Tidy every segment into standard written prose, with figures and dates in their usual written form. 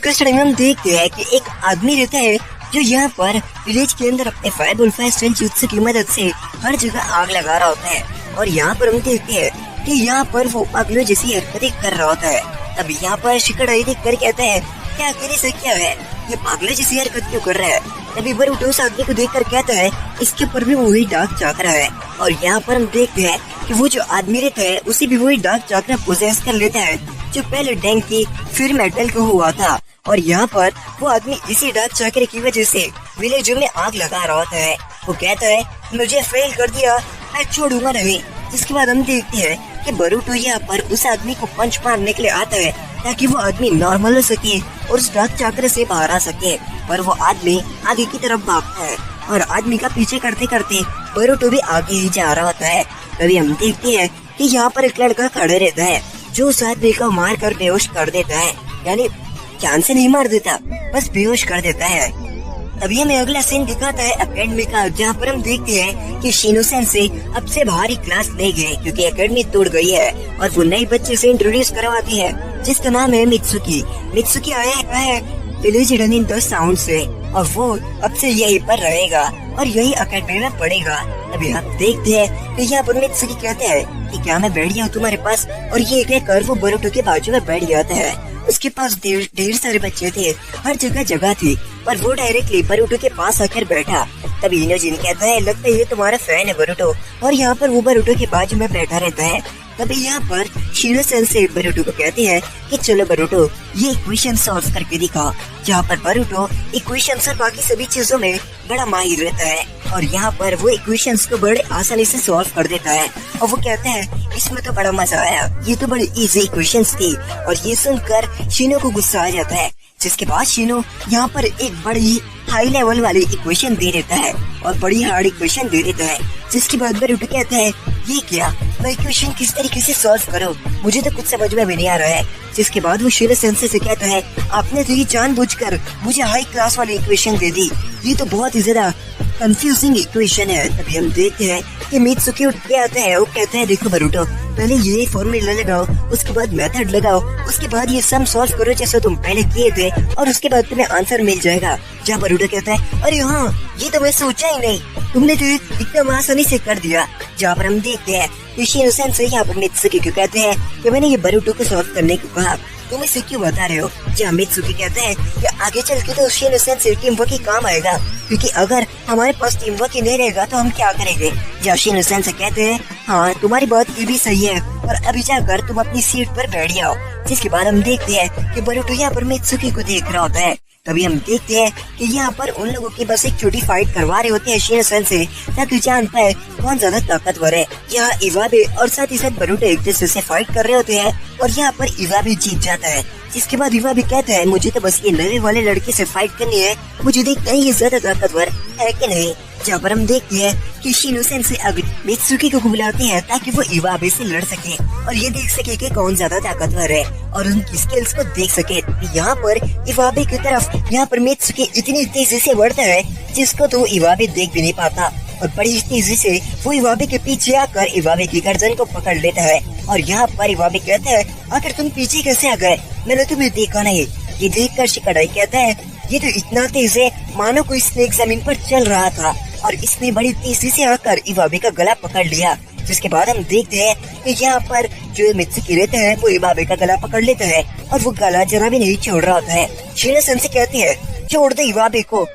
इसको स्टार्टिंग में हम देखते हैं कि एक आदमी रहता है जो यहाँ पर विलेज के अंदर अपने 5x5 jutsu की मदद से हर जगह आग लगा रहा होता है। और यहाँ पर हम देखते हैं कि यहाँ पर वो पागलों जैसी हरकतें कर रहा होता है। तब यहाँ पर शिकड़ाई देख कर कहता है कि आखिर इसे क्या है, ये पागलों जैसी हरकत क्यों कर रहा है। तभी बरूटो उस आदमी को देख कर कहता है इसके ऊपर भी वही डार्क चाकरा है। और यहाँ पर हम देखते हैं कि वो जो आदमी रहता है उसे भी वही डार्क चाकरा पोजेस कर लेता है जो पहले टैंक की फिर मेटल को हुआ था। और यहाँ पर वो आदमी इसी डार्क चाकरे की वजह से विलेजों में आग लगा रहा होता है। वो कहता है मुझे फेल कर दिया, मैं छोड़ूंगा नहीं। जिसके बाद हम देखते हैं कि बरूटो यहाँ पर उस आदमी को पंच मारने के लिए आता है ताकि वो आदमी नॉर्मल हो सके और उस डार्क चाकरे से बाहर आ सके। पर वो आदमी आगे की तरफ भागता है और आदमी का पीछे करते करते बरूटो भी आगे ही जा रहा होता है। तभी हम देखते हैं कि यहाँ पर एक लड़का खड़े रहता है जो उस आदमी को मार कर बेहोश कर देता है, यानी जान से नहीं मार देता, बस बेहोश कर देता है। तभी हमें अगला सीन दिखाता है एकेडमी का, जहाँ पर हम देखते हैं कि शिनो सेंसेई अब से भारी क्लास ले गए क्योंकि एकेडमी तोड़ गई है और वो नए बच्चे से इंट्रोड्यूस करवाती है जिसका नाम है मित्सुकी। मित्सुकी आया है विलेज रनिंग द साउंड से और वो अब से यहीं पर रहेगा और यही एकेडमी में पढ़ेगा। अभी आप देखते हैं कि यहाँ पर मित्सुकी कहते हैं कि क्या मैं बैठ गया हूँ तुम्हारे पास, और ये कहकर वो बरूटो के बाजू में बैठ जाता है। उसके पास ढेर सारे बच्चे थे, हर जगह जगह थी, पर वो डायरेक्टली बरूटो के पास आकर बैठा। तभी इनोजिन कहता है लगता है ये तुम्हारा फैन है बरूटो, और यहाँ पर वो बरूटो के बाजू में बैठा रहता है। तभी यहाँ पर शिनो सेंसेई बरूटो को कहते हैं कि चलो बरूटो ये इक्वेशन सॉल्व करके दिखा। जहाँ पर बरूटो इक्वेशंस और बाकी सभी चीजों में बड़ा माहिर रहता है और यहाँ पर वो इक्वेशंस को बड़े आसानी से सॉल्व कर देता है। और वो कहता है इसमें तो बड़ा मजा आया, ये तो बड़ी इजी इक्वेशंस थी। और ये सुनकर शिनो को गुस्सा आ जाता है, जिसके बाद शिनो यहाँ पर एक बड़ी हाई लेवल वाली इक्वेशन दे देता है और बड़ी हार्ड इक्वेशन दे देता है। जिसके बाद बरूटो कहता है ये क्या, मैं इक्वेशन किस तरीके से सॉल्व करूं, मुझे तो कुछ समझ में भी नहीं आ रहा है। जिसके बाद वो शिनो सेंसेई से कहता है आपने तो ये जानबूझकर मुझे हाई क्लास वाली इक्वेशन दे दी, ये तो बहुत ही ज्यादा कंफ्यूजिंग इक्वेशन है। तभी हम देखते हैं कि मित्सुकी उठ के आता है, वो कहता है देखो बरूटो पहले ये फॉर्मूला लगाओ, उसके बाद मेथड लगाओ, उसके बाद ये सम सॉल्व करो जैसे तुम पहले किए थे और उसके बाद तुम्हें आंसर मिल जाएगा। जहाँ बरूटो कहता है अरे हाँ ये तो मैं सोचा ही नहीं, तुमने तो एकदम आसानी से कर दिया। जहाँ पर हम देखते हैं कि शिनो सेंसेई यहाँ पर मित्सुकी को कहते हैं कि मैंने ये बरूटो को सॉल्व करने को कहा, तुम इसे क्यों बता रहे हो। जहाँ मित्सुकी कहते हैं कि आगे चल के तो शिनो सेंसेई टीम वर्क ही काम आएगा, क्योंकि अगर हमारे पास टीम वर्क ही नहीं रहेगा तो हम क्या करेंगे। जहाँ शिनो सेंसेई कहते हैं हाँ तुम्हारी बात ये भी सही है, और अभी जाकर तुम अपनी सीट पर बैठ जाओ। जिसके बाद हम देखते हैं कि बरूटो यहाँ पर मित्सुकी को देख रहा होता है। तभी हम देखते हैं कि यहाँ पर उन लोगों की बस एक छोटी फाइट करवा रहे होते हैं शिनो सेंसेई, ताकि जान पाए कौन ज्यादा ताकतवर है। यहाँ इवाबे और साथ ही साथ बरूटो एक दूसरे से फाइट कर रहे होते हैं और यहाँ पर इवाबे जीत जाता है। जिसके बाद इवाबे कहता है मुझे तो बस ये नए वाले लड़के से फाइट करनी है, मुझे देखना है ये ज्यादा ताकतवर है कि नहीं। जहाँ पर हम देखते हैं कि शिनो सेंसेई अब मित्सुकी को बुलाते हैं ताकि वो इवाबे से लड़ सके और ये देख सके कि कौन ज्यादा ताकतवर है और उनकी स्किल्स को देख सके। यहाँ पर इवाबे की तरफ यहाँ पर मित्सुकी इतनी तेजी से बढ़ता है जिसको तो इवाबे देख भी नहीं पाता, और बड़ी तेजी से वो इवाबे के पीछे आकर इवाबे की गर्दन को पकड़ लेता है। और यहाँ पर इवाबे कहता है आखिर तुम पीछे कैसे आ गए, मैंने तुम्हें देखा नहीं। ये देख कर शिकड़ाई कहता है ये तो इतना तेज है मानो कोई स्नेक जमीन पर चल रहा था, और इसने बड़ी तेजी से आकर इवाबे का गला पकड़ लिया। जिसके बाद हम देखते हैं कि यहाँ पर जो मित्सुकी रहते हैं वो इवाबे का गला पकड़ लेता है और वो गला जरा भी नहीं छोड़ रहा होता है। शिनो सेंसेई कहते हैं छोड़ दो इवाबे को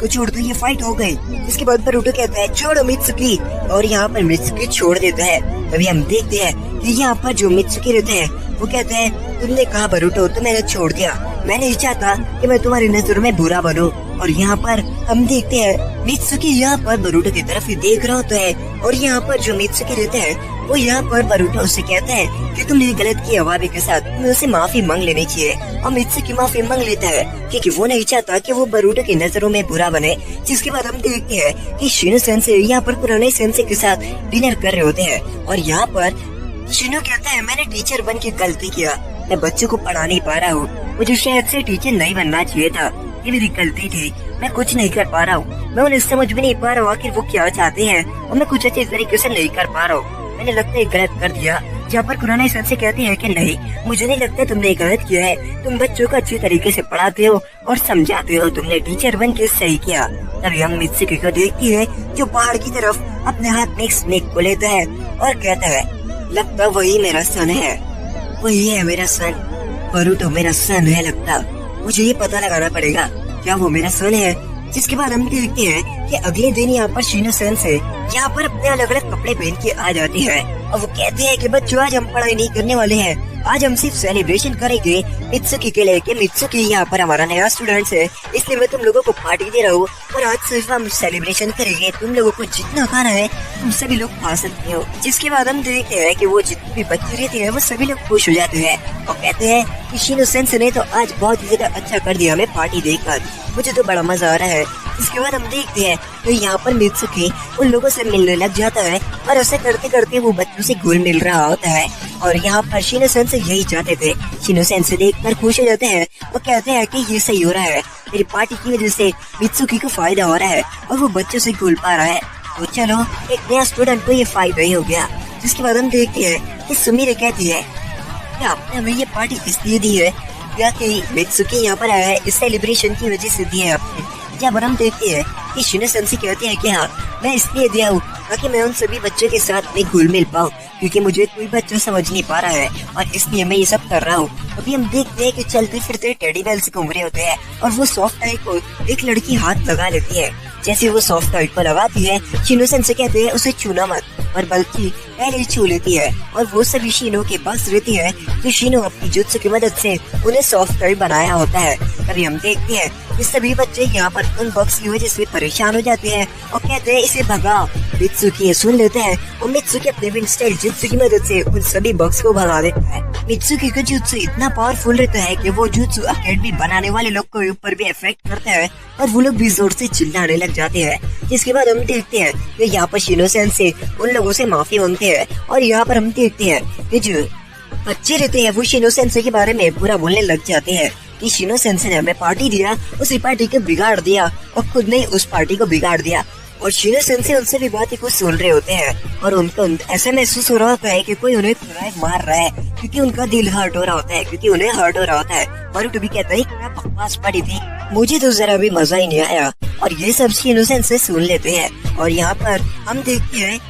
छोड़ दो, ये फाइट हो गई। इसके बाद बरूटो कहता है छोड़ो मित्सुकी, और यहाँ पर मित्सुकी छोड़ देता है। तभी हम देखते हैं कि यहाँ पर जो मित्सुकी रहते हैं वो कहते हैं तुमने कहा बरूटो तो मैंने छोड़ दिया, मैं नहीं चाहता कि मैं तुम्हारी नजर में बुरा बनूं। और यहाँ पर हम देखते हैं मित्सुकी यहाँ पर बरूटो की तरफ ही देख रहा होता है, और यहाँ पर जो मित्सुकी रहते हैं वो यहाँ पर बरूटो से कहता है कि तुमने गलत किया इवाबे के साथ, तुम्हें उसे माफी मांग लेनी चाहिए। और मित्सुकी माफी मांग लेता है क्योंकि वो नहीं चाहता कि वो बरूटो की नजरों में बुरा बने। जिसके बाद हम देखते हैं कि शिनो सेंसेई यहाँ पर पुराने सेंसेई के साथ डिनर कर रहे होते हैं, और यहाँ पर शिनो कहता है मैंने टीचर बन के गलती किया, मैं बच्चों को पढ़ा नहीं पा रहा हूँ, मुझे शायद से टीचर नहीं बनना चाहिए था, ये मेरी गलती थी, मैं कुछ नहीं कर पा रहा हूँ, मैं उन्हें समझ भी नहीं पा रहा हूँ आखिर वो क्या चाहते हैं, और मैं कुछ अच्छे तरीके से नहीं कर पा रहा हूँ, मैंने लगता है गलत कर दिया। जहाँ पर कुराना सन से कहते हैं कि नहीं, मुझे नहीं लगता तुमने गलत किया है, तुम बच्चों को अच्छी तरीके से पढ़ाते हो और समझाते हो, तुमने टीचर बन के सही किया। तभी हम मित्सुकी को देखती है जो पहाड़ की तरफ अपने हाथ में एक स्नेक को लेता है और कहता है, लगता वही मेरा सन है, वही है मेरा सन, बरूटो मेरा सन है लगता, मुझे ये पता लगाना पड़ेगा क्या वो मेरा सन है। जिसके बाद हम देखते हैं कि अगले दिन यहाँ पर शिनो सेंसेई यहाँ पर अपने अलग अलग कपड़े पहन के आ जाती है और वो कहते हैं कि बच्चों आज हम पढ़ाई नहीं करने वाले हैं, आज हम सिर्फ सेलिब्रेशन करेंगे मित्सुकी के लिए। मित्सुकी यहाँ पर हमारा नया स्टूडेंट है, इसलिए मैं तुम लोगों को पार्टी दे रहा हूँ और आज सिर्फ हम सेलिब्रेशन करेंगे, तुम लोगों को जितना खाना है तुम सभी लोग खा सकते हो। जिसके बाद हम देखते हैं कि वो जितने भी बच्चे रहते हैं वो सभी लोग खुश हो जाते हैं और कहते हैं कि शिनो सेंसेई ने तो आज बहुत ही ज्यादा अच्छा कर दिया हमें पार्टी देकर, मुझे तो बड़ा मजा आ रहा है। इसके बाद हम देखते हैं तो यहाँ पर मित्सुकी उन लोगों से मिलने लग जाता है और ऐसे करते करते वो बच्चों से घुल मिल रहा होता है। और यहाँ पर शिनो सेंसेई यही चाहते थे। शिनो सेंसेई देखकर खुश हो जाते हैं, वो कहते हैं कि ये सही हो रहा है, मेरी पार्टी की वजह से मित्सुकी को फायदा हो रहा है और वो बच्चों से घुल पा रहा है, तो चलो एक नया स्टूडेंट को ये फायदा ही हो गया। जिसके बाद हम देखते हैं कि सुमिरे कहती है कि आपने हमें ये पार्टी इसलिए दी है या कि मित्सुकी यहाँ पर आया है इस सेलिब्रेशन की वजह से दी है आपने। जब हम देखते हैं कि शिनो सेंसेई कहते हैं कि हाँ मैं इसलिए दिया हूँ ताकि मैं उन सभी बच्चों के साथ में घुल मिल पाऊँ, क्योंकि मुझे कोई बच्चा समझ नहीं पा रहा है और इसलिए मैं ये सब कर रहा हूँ। अभी हम देखते हैं कि चलते फिरते टेडी बेल से घूम रहे होते हैं और वो सॉफ्ट टॉय को एक लड़की हाथ लगा लेती है। जैसे वो सॉफ्ट टॉय को लगाती है, शिनो सेंसेई कहते हैं उसे छूना मत, और बल्कि पहले ही छू लेती है और वो सभी शिनो के पास रहती है जो शिनो अपनी जुत्सु की मदद से उन्हें सॉफ्ट टॉय बनाया होता है। तभी हम देखते हैं कि सभी बच्चे यहाँ पर उन बॉक्स की वजह से परेशान हो जाते हैं और कहते हैं इसे भगाओ। मित्सुकी सुन लेते हैं और मित्सुकी अपने विंड स्टाइल जुत्सु की मदद से उन सभी बॉक्स को भगा देता है। मित्सुकी का जुत्सु इतना पावरफुल रहता है कि वो जुत्सु अकेडमी बनाने वाले लोग को ऊपर भी इफेक्ट करता है और वो लोग भी जोर से चिल्लाने लग जाते हैं। जिसके बाद हम देखते हैं कि यहाँ पर शिनो सेंसेई उन लोगों से माफी मांगते हैं और यहाँ पर हम देखते हैं कि जो बच्चे रहते हैं वो शिनो सेंसेई के बारे में बुरा बोलने लग जाते हैं कि शिनो सेंसेई ने हमें पार्टी दिया, उसी पार्टी को बिगाड़ दिया और खुद ने उस पार्टी को बिगाड़ दिया। और शिनो सेंसेई उनसे भी बातें कुछ सुन रहे होते हैं और उनको ऐसा महसूस हो रहा होता है कि कोई उन्हें मार रहा है, क्योंकि उनका दिल हर्ट हो रहा होता है, क्योंकि उन्हें हर्ट हो रहा होता है। बरूटो भी कहता है क्या बकवास पड़ी थी, मुझे तो जरा भी मजा ही नहीं आया। और ये सब शिनो सेंसेई सुन लेते हैं और यहाँ पर हम देखते हैं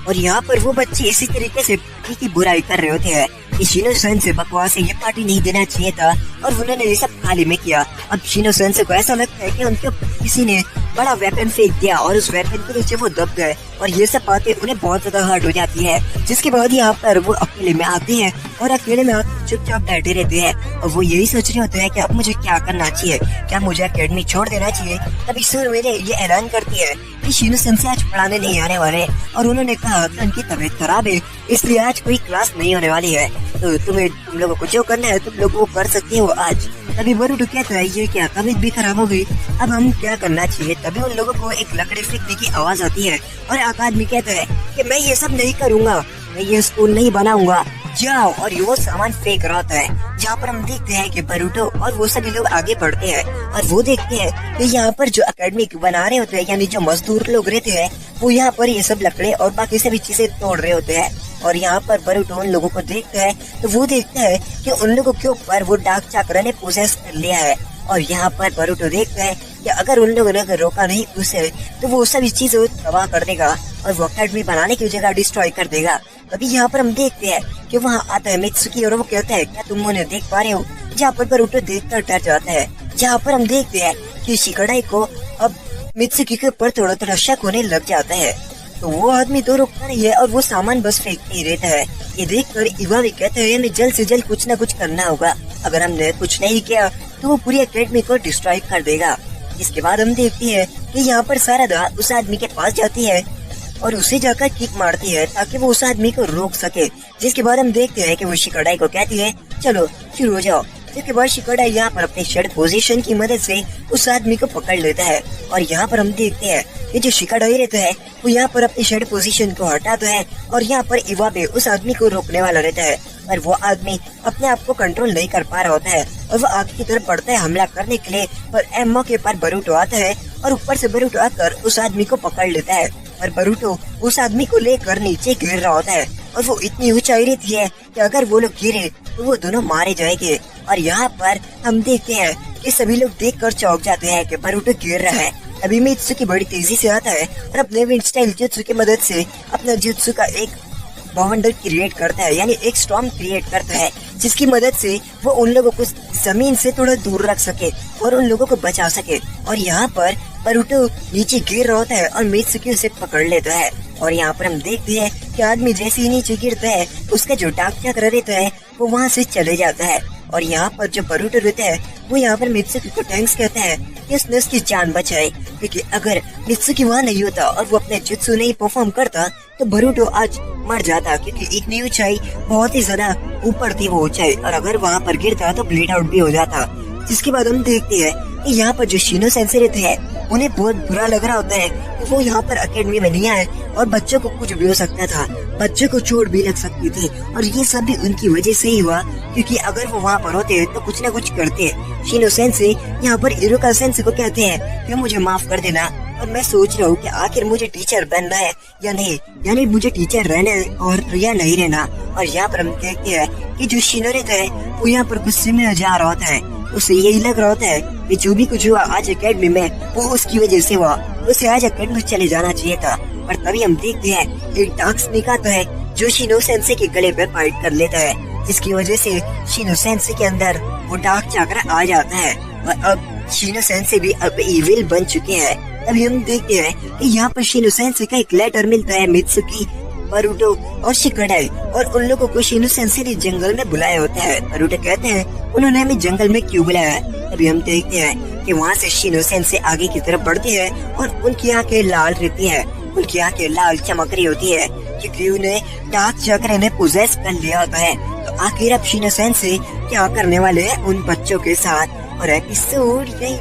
और यहाँ पर वो बच्चे इसी तरीके से पार्टी की बुराई कर रहे होते हैं कि शिनो सेंसेई बकवास है, ये पार्टी नहीं देना चाहिए था और उन्होंने ये सब खाली में किया। अब शिनो सेंसेई को ऐसा लगता है कि उनके किसी ने बड़ा वेपन फेंक दिया और उस वेपन के नीचे वो दब गए और ये सब बातें उन्हें बहुत ज्यादा हर्ट हो जाती है। जिसके बाद यहाँ पर वो अकेले में आते हैं और अकेले में चुपचाप बैठे रहते हैं और वो यही सोच रहे होते हैं कि अब मुझे क्या करना चाहिए, क्या मुझे अकेडमी छोड़ देना चाहिए। तभी सुमिरे ये ऐलान करती है कि शिनो सेंसेई आज पढ़ाने नहीं आने वाले और उन्होंने कहा कि उनकी तबीयत खराब है, इसलिए आज कोई क्लास नहीं होने वाली है, तो तुम लोगों को जो करना है तुम लोग वो कर सकते हो आज। तभी बरूटो कहता है ये क्या, तबीयत भी खराब हो गई, अब हम क्या करना चाहिए। तभी उन लोगों को एक लकड़ी फेंकने की आवाज आती है और एक आदमी कहता है कि मैं ये सब नहीं करूँगा, मैं ये स्कूल नहीं बनाऊंगा, जाओ। और वो सामान फेंक रहा होता है। जहाँ पर हम देखते हैं कि बरूटो और वो सभी लोग आगे बढ़ते हैं और वो देखते हैं कि यहाँ पर जो अकेडमी बना रहे होते हैं, यानी जो मजदूर लोग रहते हैं, वो यहाँ पर ये सब लकड़े और बाकी सभी चीजें तोड़ रहे होते हैं। और यहाँ पर बरूटो उन लोगों को देखता है तो वो देखता है कि उन लोगों के ऊपर वो डाक चाकर ने पोसेस कर लिया है। और यहाँ पर बरूटो देखता है कि अगर उन लोगों ने अगर रोका नहीं उसे तो वो सभी चीजों तबाह कर देगा और वो अकेडमी बनाने की जगह डिस्ट्रॉय कर देगा। तभी यहाँ पर हम देखते हैं कि वहाँ आता है मित्सुकी और वो कहता है क्या तुम उन्हें देख पा रहे हो। जहाँ पर बरूटो देखकर डर जाता है। जहाँ पर हम देखते हैं कि शिकड़ाई को अब मित्सुकी के ऊपर थोड़ा थोड़ा शक होने लग जाता है, तो वो आदमी तो रुकता नहीं है और वो सामान बस फेंकते ही रहता है। ये देखकर इवा भी कहते हैं हमें जल्द से जल्द कुछ न कुछ करना होगा, अगर हमने कुछ नहीं किया तो वो पूरी अकेडमी को डिस्ट्रॉय कर देगा। इसके बाद हम देखते हैं कि यहाँ पर सारदा उस आदमी के पास जाती है और उसे जाकर किक मारती है ताकि वो उस आदमी को रोक सके। जिसके बाद हम देखते हैं कि वो शिकड़ाई को कहती है चलो शुरू हो जाओ। जिसके बाद शिकड़ाई यहाँ पर अपने शेड पोजीशन की मदद से उस आदमी को पकड़ लेता है और यहाँ पर हम देखते हैं कि जो शिकड़ाई रहता है वो यहाँ पर अपनी शेड पोजीशन को हटाता है और यहाँ पर इवाबे उस आदमी को रोकने वाला रहता है, पर वो आदमी अपने आप को कंट्रोल नहीं कर पा रहा होता है और वो आगे की तरफ बढ़ता है हमला करने के लिए। पर एम्मा के पर बरूटो आता है और ऊपर से बरूटो आकर उस आदमी को पकड़ लेता है और बरूटो उस आदमी को लेकर नीचे गिर रहा होता है। और वो इतनी ऊंचाई रहती है कि अगर वो लोग गिरे तो वो दोनों मारे जाएंगे। और यहाँ पर हम देखते हैं कि सभी लोग देखकर चौंक जाते हैं कि बरूटो गिर रहा है। अभी मित्सुकी बड़ी तेजी से आता है और अपने विंड स्टाइल जुत्सु की मदद से अपना जुत्सु का एक बवंडर क्रिएट करता है, यानी एक स्टॉर्म क्रिएट करता है, जिसकी मदद से वो उन लोगों को जमीन से थोड़ा दूर रख सके और उन लोगों को बचा सके। और यहाँ पर बरूटो नीचे गिर रहा होता है और मित्सुकी उसे पकड़ लेता है। और यहाँ पर हम देखते हैं कि आदमी जैसे ही नीचे गिरता है उसका जो डाक चक्र रहता है वो वहाँ से चले जाता है। और यहाँ पर जो बरूटो रहता है वो यहाँ पर मित्सुकी को थैंक्स कहता है कि उसने उसकी जान बचाई, क्योंकि अगर मित्सुकी वहाँ नहीं होता और वो अपने जुत्सु नहीं परफॉर्म करता तो बरूटो आज मर जाता, क्योंकि इतनी ऊंचाई बहुत ही ज्यादा ऊपर थी वो ऊंचाई, और अगर वहाँ पर गिरता तो ब्लीड आउट भी हो जाता। जिसके बाद हम देखते हैं कि यहाँ पर जो शिनो सेंसे रहते हैं उन्हें बहुत बुरा लग रहा होता है कि वो यहाँ पर एकेडमी में नहीं आए और बच्चों को कुछ भी हो सकता था, बच्चों को चोट भी लग सकती थी। और ये सब भी उनकी वजह से ही हुआ, क्योंकि अगर वो वहाँ पर होते तो कुछ न कुछ करते। शिनो सेंसे यहाँ पर इरुका सेंसे को कहते हैं कि मुझे माफ कर देना, और मैं सोच रहा हूँ कि आखिर मुझे टीचर बनना है या नहीं, यानी मुझे टीचर रहना और या नहीं रहना। और यहाँ पर हम देखते हैं कि जो शिनो रहता है वो यहाँ पर गुस्से में जा रहा होता है। उसे यही लग रहा होता है कि जो भी कुछ हुआ आज एकेडमी में वो उसकी वजह से हुआ, उसे आज एकेडमी चले जाना चाहिए था। पर तभी हम देखते हैं एक डार्क स्नेक आता है जो शिनो सेंसे के गले पर बाइट कर लेता है, जिसकी वजह से शिनो सेंसे के अंदर वो डार्क चक्र आ जाता है और अब शिनो सेंसे भी अब इविल बन चुके हैं। अभी हम देखते हैं कि यहाँ पर शिनो सेंसे का एक लेटर मिलता है मित्सुकी, बरूटो और शिकाडाई, और उन लोगों को शिनो सेंसे ने जंगल में बुलाया होता है। बरूटो कहते हैं उन्होंने हमें जंगल में क्यों बुलाया है। अभी हम देखते हैं कि वहाँ से शिनो सेंसे आगे की तरफ बढ़ते हैं और उनकी आंखें लाल रहती है, उनकी आंखें लाल चमक रही होती है, क्योंकि उन्हें डार्क चक्र ने पोजेस कर लिया होता है। तो आखिर अब शिनो सेंसे क्या करने वाले हैं उन बच्चों के साथ, और एपिसोड यही